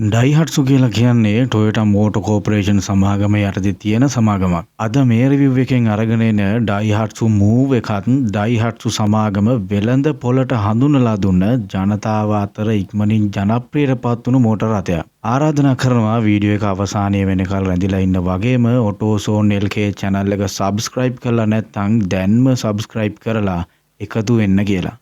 ඩයිහට්සු කියලා කියන්නේ Toyota මෝටෝ corporation සමාගම යටතේ තියෙන සමාගමක්. අද මේ රිවිව් එකෙන් අරගෙන එන ඩයිහට්සු මූව් එකත් ඩයිහට්සු සමාගම වෙළඳ පොළට හඳුන්වලා දුන්න ජනතාව අතර ඉක්මනින් ජනප්‍රියටපත් වුණු මෝටර රථයක්. ආරාධනා කරනවා වීඩියෝ එක අවසානයේ වෙනකල් රැඳිලා ඉන්න වගේම ඔටෝසෝන් LK channel එක subscribe කරලා නැත්නම් දැන්ම subscribe කරලා එකතු වෙන්න කියලා.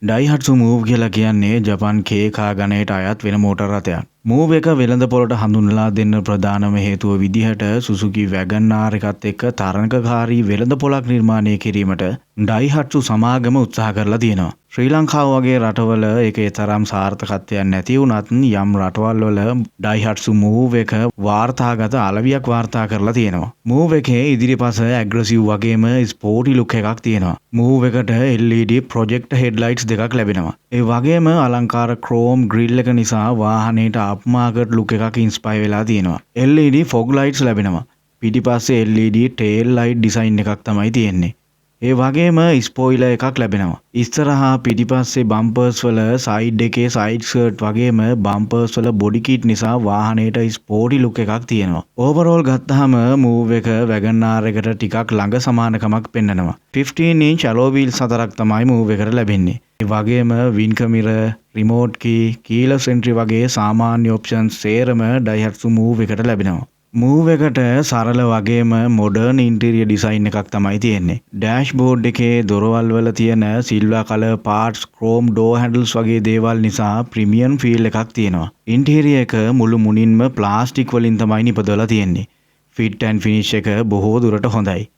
ඩයිහට්සු මූව් කියලා කියන්නේ ජපාන් කේකා ගණයට අයත් වෙන මෝටර රථයක්. මූව් එක වෙළඳ පොළට හඳුන්වලා දෙන්න ප්‍රධානම හේතුව විදිහට සුසුකි වැගන්ආර් එකත් එක්ක තරණකකාරී වෙළඳ පොළක් නිර්මාණය කිරීමට ඩයිහට්සු සමාගම උත්සාහ කරලා තියෙනවා. ශ්‍රී ලංකාව වගේ රටවල ඒකේ තරම් සාර්ථකත්වයක් නැති වුණත් යම් රටවල් වල ඩයිහට්සු මූව් එක වාර්තාගත අලවියක් වාර්තා කරලා තියෙනවා. මූව් එකේ ඉදිරිපස ඇග්‍රෙසිව් වගේම ස්පෝර්ටි ලුක් එකක් තියෙනවා. මූව් එකට LED ප්‍රොජෙක්ටර් හෙඩ්ලයිට්ස් දෙකක් ලැබෙනවා. ඒ වගේම අලංකාර ක්‍රෝම් ග්‍රිල් එක නිසා වාහනේට අප්මාර්කට් ලුක් එකක් ඉන්ස්පයර් වෙලා තියෙනවා. LED ෆොග් ලයිට්ස් ලැබෙනවා. පිටිපස්සේ LED ටේල් ලයිට් ඩිසයින් එකක් තමයි තියෙන්නේ. ඒ වගේම ස්පොයිලර් එකක් ලැබෙනවා. ඉස්සරහා පිටිපස්සේ බම්පර්ස් වල සයිඩ් එකේ සයිඩ් ස්කර්ට් වගේම බම්පර්ස් වල බොඩි කිට් නිසා වාහනේට ස්පෝර්ටි ලුක් එකක් තියෙනවා. ඕවරෝල් ගත්තාම මූව් එක වැගන්ආර් එකට ටිකක් ළඟ සමානකමක් පෙන්නනවා. 15 inch alloy wheels 4ක් තමයි මූව් එකට ලැබෙන්නේ. ඒ වගේම වින්කර් මිරර්, රිමෝට් කී, කීලස් එන්ට්‍රි වගේ සාමාන්‍ය ඔප්ෂන්ස් සේරම ඩයිහට්සු මූව් එකට ලැබෙනවා. මූව් එකට සරල වගේම මොඩර්න් ඉන්ටීරියර් ඩිසයින් එකක් තමයි තියෙන්නේ. ඩෑෂ්බෝඩ් එකේ දොරවල් වල තියෙන silver colour parts, Chrome door හැන්ඩල්ස් වගේ දේවල් නිසා ප්‍රීමියම් ෆීල් එකක් තියෙනවා. ඉන්ටීරියර් එක මුළු මුනින්ම ප්ලාස්ටික් වලින් තමයි නිපදවලා තියෙන්නේ. ෆිට් ඇන්ඩ් ෆිනිෂ් එක බොහෝ දුරට හොඳයි.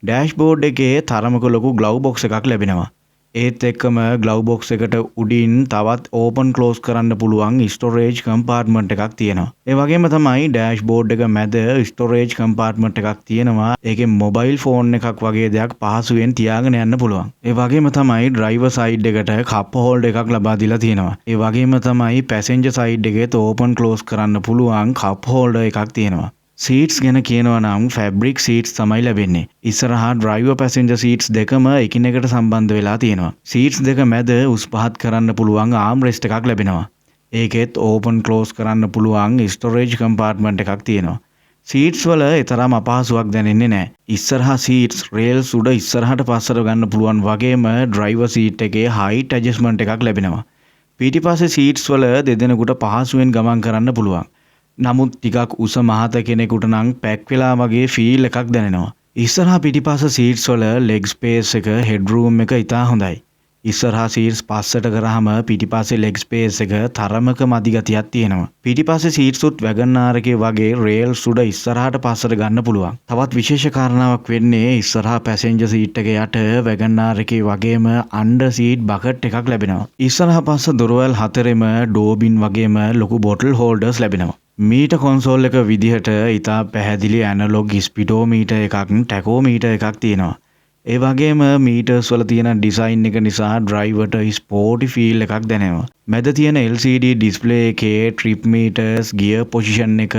ඩෑෂ්බෝඩ් එකේ තරමක ලොකු ග්ලව් බොක්ස් එකක් ලැබෙනවා. ඒත් එක්කම ග්ලව් බොක්ස් එකට උඩින් තවත් ඕපන් ක්ලෝස් කරන්න පුළුවන් ස්ටෝරේජ් කම්පාර්ට්මන්ට් එකක් තියෙනවා. ඒ වගේම තමයි ඩෑෂ්බෝඩ් එක මැද ස්ටෝරේජ් කම්පාර්ට්මන්ට් එකක් තියෙනවා. ඒකේ මොබයිල් ෆෝන් එකක් වගේ දෙයක් පහසුවෙන් තියාගෙන යන්න පුළුවන්. ඒ වගේම තමයි ඩ්‍රයිවර් සයිඩ් එකට කප් හෝල්ඩර් එකක් ලබා දීලා තියෙනවා. ඒ වගේම තමයි පැසෙන්ජර් සයිඩ් එකේත් ඕපන් ක්ලෝස් කරන්න පුළුවන් කප් හෝල්ඩර් එකක් තියෙනවා. සීට්ස් ගැන කියනවා නම් ෆැබ්‍රික් සීට්ස් තමයි ලැබෙන්නේ. ඉස්සරහා ඩ්‍රයිවර් පැසෙන්ජර් සීට්ස් දෙකම එකිනෙකට සම්බන්ධ වෙලා තියෙනවා. සීට්ස් දෙක මැද උස් පහත් කරන්න පුළුවන් ආම් රෙස්ට් එකක් ලැබෙනවා. ඒකෙත් ඕපන් ක්ලෝස් කරන්න පුළුවන් ස්ටෝරේජ් කම්පාර්ට්මන්ට් එකක් තියෙනවා. සීට්ස් වල තරම් අපහසුයක් දැනෙන්නේ නැහැ. ඉස්සරහා සීට්ස් රේල්ස් උඩ ඉස්සරහට පස්සට ගන්න පුළුවන් වගේම ඩ්‍රයිවර් සීට් එකේ හයිට් ඇඩ්ජස්ට්මන්ට් එකක් ලැබෙනවා. පිටිපස්සේ සීට්ස් වල දෙදෙනෙකුට පහසුවෙන් ගමන් කරන්න පුළුවන්. නමුත් ටිකක් උස මහත කෙනෙකුට නම් පැක් වෙලා වගේ ෆීල් එකක් දැනෙනවා. ඉස්සරහා පිටිපස්ස සීට්ස් වල ලෙග් ස්පේස් එක, හෙඩ් රූම් එක ඉතා හොඳයි. ඉස්සරහා සීට්ස් පස්සට කරාම පිටිපස්සේ ලෙග් ස්පේස් එක තරමක මදි ගතියක් තියෙනවා. පිටිපස්සේ සීට්ස් උත් වැගන්ආර් එකේ වගේ රේල්ස් උඩ ඉස්සරහට පස්සට ගන්න පුළුවන්. තවත් විශේෂ කාරණාවක් වෙන්නේ ඉස්සරහා පැසෙන්ජර් සීට් එක යට වැගන්ආර් එකේ වගේම අන්ඩර් සීට් බකට් එකක් ලැබෙනවා. ඉස්සරහා පස්ස දොරවල් හතරෙම ඩෝබින් වගේම ලොකු බොටල් හෝල්ඩර්ස් ලැබෙනවා. මීටර් කොන්සෝල් එක විදිහට ඉතා පැහැදිලි ඇනලොග් ස්පීඩෝමීටර් එකක්, ටැකෝමීටර් එකක් තියෙනවා. ඒ වගේම මීටර්ස් වල තියෙන ඩිසයින් එක නිසා ඩ්‍රයිවර්ට ස්පෝර්ටි ෆීල් එකක් දැනෙනවා. මැද තියෙන LCD ඩිස්ප්ලේ එකේ ට්‍රිප් මීටර්ස්, ගියර් පොසිෂන් එක,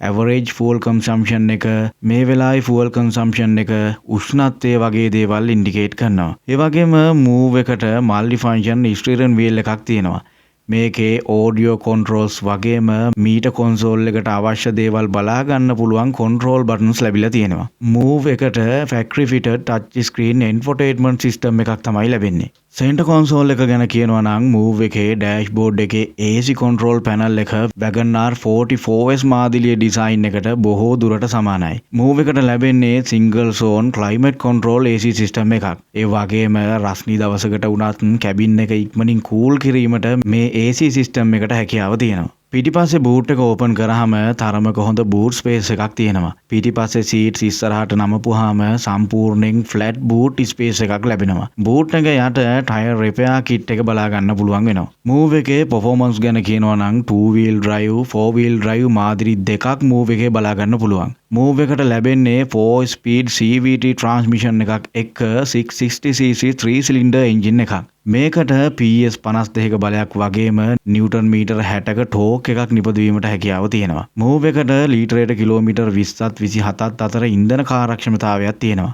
ඇවරේජ් ෆුවල් කන්සම්ප්ෂන් එක, මේ වෙලාවේ ෆුවල් කන්සම්ප්ෂන් එක, උෂ්ණත්වය වගේ දේවල් ඉන්ඩිකේට් කරනවා. ඒ වගේම මූව් එකට මල්ටි ෆන්ක්ෂන් ස්ටියරින් වීල් එකක් තියෙනවා. මේකේ ඕඩියෝ කොන්ට්‍රෝල්ස් වගේම මීටර් කොන්සෝල් එකට අවශ්‍ය දේවල් බලා ගන්න පුළුවන් කොන්ට්‍රෝල් බටන්ස් ලැබිලා තියෙනවා. මූව් එකට factory fitted touch screen එන්ෆෝටේන්මන්ට් system එකක් තමයි ලැබෙන්නේ. සෙන්ටර් කොන්සෝල් එක ගැන කියනවා නම් මූව් එකේ ඩෑෂ්බෝඩ් එකේ AC කන්ට්‍රෝල් පැනල් එක වැගන්ආර් 44S මාදිලිය ඩිසයින් එකට බොහෝ දුරට සමානයි. මූව් එකට ලැබෙන්නේ single zone climate control AC system එකක්. ඒ වගේම රස්නි දවසකට වුණත් කැබින් එක ඉක්මනින් කූල් කිරීමට මේ AC සිස්ටම් එකට හැකියාව තියෙනවා. පිටිපස්සේ බූට් එක ඕපන් කරාම තරමක හොඳ බූට් ස්පේස් එකක් තියෙනවා. පිටිපස්සේ සීට්ස් ඉස්සරහට නමපුවාම සම්පූර්ණයෙන් ෆ්ලැට් බූට් ස්පේස් එකක් ලැබෙනවා. බූට් එක යට ටයර් රිපෙයාර් කිට් එක බලා ගන්න පුළුවන් වෙනවා. මූව් එකේ පර්ෆෝමන්ස් ගැන කියනවා නම් 2 wheel drive, 4 wheel drive මාදිරි දෙකක් මූව් එකේ බලා ගන්න පුළුවන්. Move එකට ලැබෙන්නේ 4 speed CVT transmission එකක් එක්ක 660cc 3 cylinder engine එකක්. මේකට PS 52ක බලයක් වගේම නිව්ටන් මීටර 60ක ටෝක් එකක් නිපදවීමට හැකියාව තියෙනවා. Move එකට ලීටරයට කිලෝමීටර් 20ත් 27ත් අතර ඉන්ධන කාර්යක්ෂමතාවයක් තියෙනවා.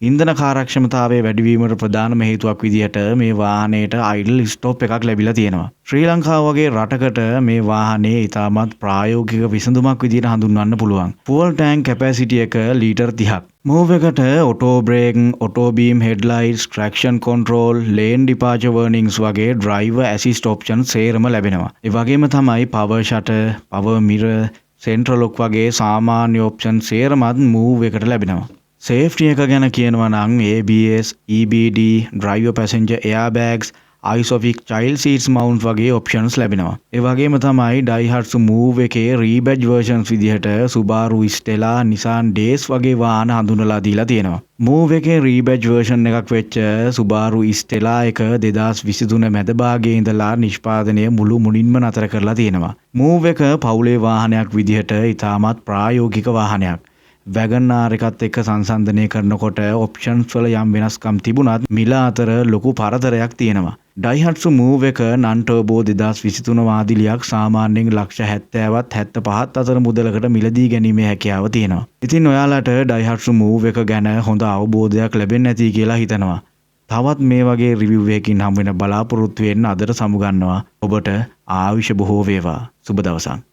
ඉන්ධන කාර්යක්ෂමතාවය වැඩිවීමට ප්‍රධානම හේතුවක් විදිහට මේ වාහනයට idle stop එකක් ලැබිලා තියෙනවා. ශ්‍රී ලංකාව වගේ රටකට මේ වාහනේ ඉතාමත් ප්‍රායෝගික විසඳුමක් විදිහට හඳුන්වන්න පුළුවන්. fuel tank capacity එක ලීටර් 30ක්. Move එකට auto brake, auto beam headlights, traction control, lane departure warnings වගේ driver assist options සේරම ලැබෙනවා. ඒ වගේම තමයි power shutter, power mirror, central lock වගේ සාමාන්‍ය options සේරමත් Move එකට ලැබෙනවා. සේෆ්ටි එක ගැන කියනවා නම් ABS, EBD, driver passenger airbags, ISOFIX child seats mount වගේ options ලැබෙනවා. ඒ වගේම තමයි Daihatsu Move එකේ rebadge versions විදිහට Subaru Stella, Nissan Daze වගේ වාහන හඳුන්වලා දීලා තියෙනවා. Move එකේ rebadge version එකක් වෙච්ච Subaru Stella එක 2023 මැද භාගයේ ඉඳලා නිෂ්පාදනය මුළු මුනින්ම නතර කරලා තියෙනවා. Move එක පවුලේ වාහනයක් විදිහට ඉතාමත් ප්‍රායෝගික වාහනයක්. වැගන්ආර් එකත් එක්ක සංසන්දනය කරනකොට ඔප්ෂන්ස් වල යම් වෙනස්කම් තිබුණත් මිල අතර ලොකු පරතරයක් තියෙනවා. Daihatsu Move එක non turbo 2023 වාදිලියක් සාමාන්‍යයෙන් ලක්ෂ 70වත් 75ත් අතර මුදලකට මිලදී ගැනීමේ හැකියාව තියෙනවා. ඉතින් ඔයාලට Daihatsu Move එක ගැන හොඳ අවබෝධයක් ලැබෙන්න ඇති කියලා හිතනවා. තවත් මේ වගේ රිවිව් එකකින් හම් වෙන බලාපොරොත්තු වෙන්න අදට සමුගන්නවා. ඔබට ආයුෂ බොහෝ වේවා. සුබ දවසක්.